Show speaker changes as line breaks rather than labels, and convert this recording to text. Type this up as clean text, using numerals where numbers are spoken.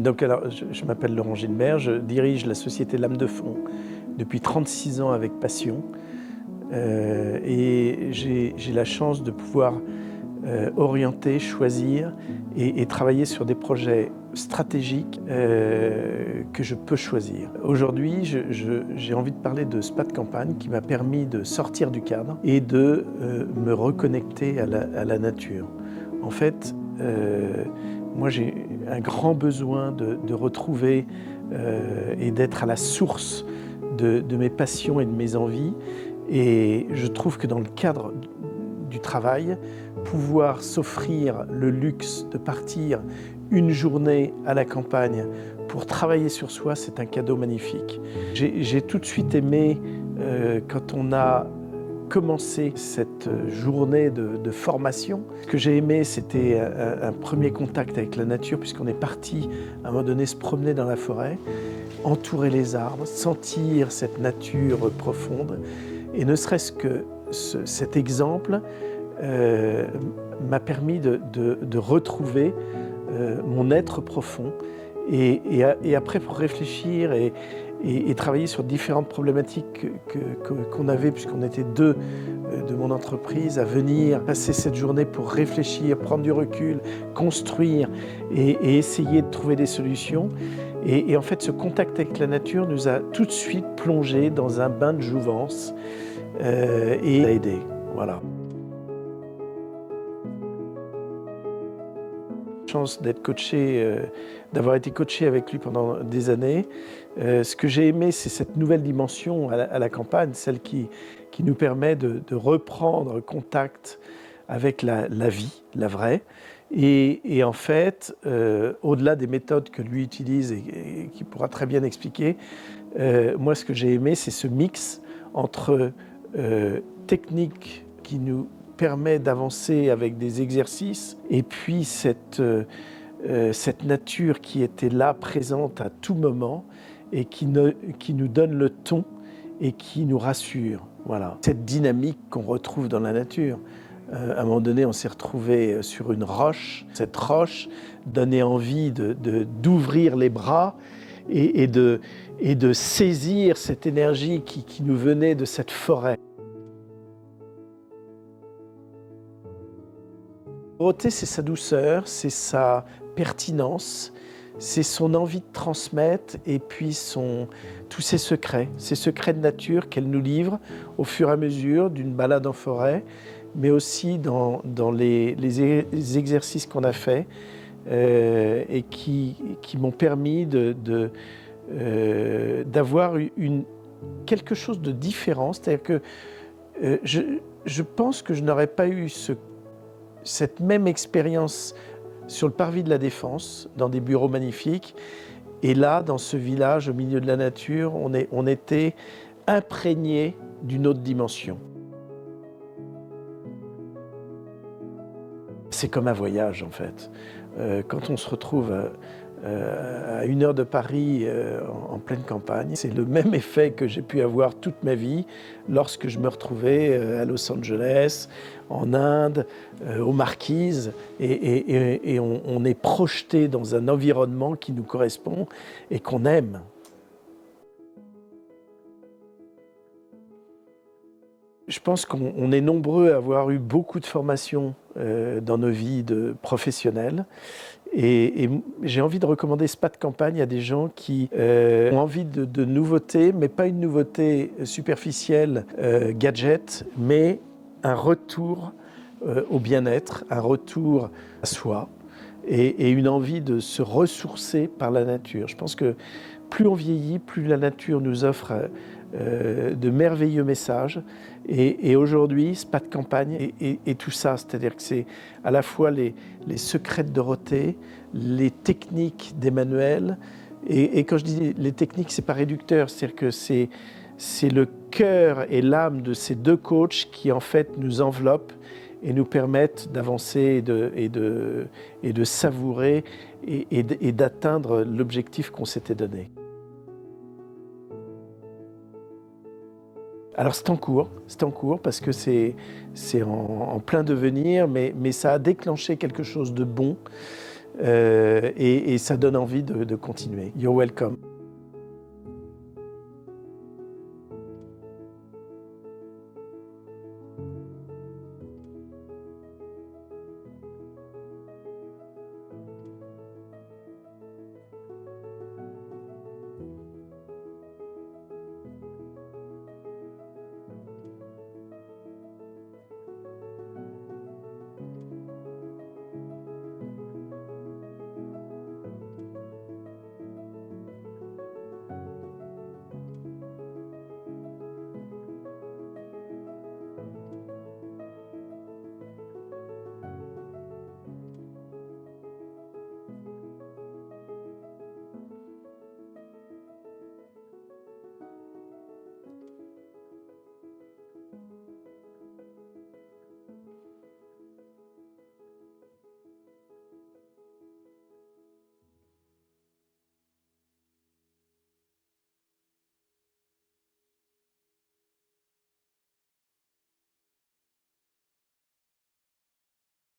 Donc alors, je m'appelle Laurent Gilbert, je dirige la société Lame de Fond depuis 36 ans avec passion. Et j'ai la chance de pouvoir orienter, choisir et travailler sur des projets stratégiques que je peux choisir. Aujourd'hui, j'ai envie de parler de Spa de Campagne qui m'a permis de sortir du cadre et de me reconnecter à la nature. En fait, moi j'ai un grand besoin de retrouver et d'être à la source de mes passions et de mes envies. Et je trouve que dans le cadre du travail, pouvoir s'offrir le luxe de partir une journée à la campagne pour travailler sur soi, c'est un cadeau magnifique. J'ai tout de suite aimé quand on a commencé cette journée de formation. Ce que j'ai aimé, c'était un premier contact avec la nature, puisqu'on est parti à un moment donné se promener dans la forêt, entourer les arbres, sentir cette nature profonde. Et ne serait-ce que cet exemple m'a permis de retrouver mon être profond. Et après, pour réfléchir et travailler sur différentes problématiques qu'on avait, puisqu'on était deux de mon entreprise, à venir passer cette journée pour réfléchir, prendre du recul, construire et essayer de trouver des solutions. Et en fait, ce contact avec la nature nous a tout de suite plongé dans un bain de jouvence et a aidé. Voilà. Chance d'être coaché, d'avoir été coaché avec lui pendant des années. Ce que j'ai aimé, c'est cette nouvelle dimension à la campagne, celle qui nous permet de reprendre contact avec la vie, la vraie. Et en fait, au-delà des méthodes que lui utilise et qu'il pourra très bien expliquer, moi ce que j'ai aimé, c'est ce mix entre technique qui nous permet d'avancer avec des exercices et puis cette nature qui était là, présente à tout moment et qui nous donne le ton et qui nous rassure. Voilà. Cette dynamique qu'on retrouve dans la nature. À un moment donné, on s'est retrouvé sur une roche. Cette roche donnait envie d'ouvrir les bras et de saisir cette énergie qui nous venait de cette forêt. Dorothée, c'est sa douceur, c'est sa pertinence, c'est son envie de transmettre et puis tous ses secrets de nature qu'elle nous livre au fur et à mesure d'une balade en forêt, mais aussi dans les exercices qu'on a faits et qui m'ont permis d'avoir quelque chose de différent. C'est-à-dire que je pense que je n'aurais pas eu cette même expérience sur le parvis de la Défense, dans des bureaux magnifiques. Et là, dans ce village, au milieu de la nature, on était imprégné d'une autre dimension. C'est comme un voyage, en fait. Quand on se retrouve à 1 heure de Paris, en pleine campagne, c'est le même effet que j'ai pu avoir toute ma vie lorsque je me retrouvais à Los Angeles, en Inde, aux Marquises, et on est projeté dans un environnement qui nous correspond et qu'on aime. Je pense qu'on est nombreux à avoir eu beaucoup de formations dans nos vies professionnelles. Et j'ai envie de recommander Spa de Campagne à des gens qui ont envie de nouveautés, mais pas une nouveauté superficielle, gadget, mais un retour au bien-être, un retour à soi et une envie de se ressourcer par la nature. Je pense que plus on vieillit, plus la nature nous offre de merveilleux messages. Et aujourd'hui, Spa de Campagne et tout ça, c'est-à-dire que c'est à la fois les secrets de Dorothée, les techniques d'Emmanuel, et quand je dis les techniques, c'est pas réducteur, c'est-à-dire que c'est le cœur et l'âme de ces deux coachs qui en fait nous enveloppent et nous permettent d'avancer et de savourer et d'atteindre l'objectif qu'on s'était donné. Alors c'est en cours parce que c'est en plein devenir, mais ça a déclenché quelque chose de bon et ça donne envie de continuer. You're welcome.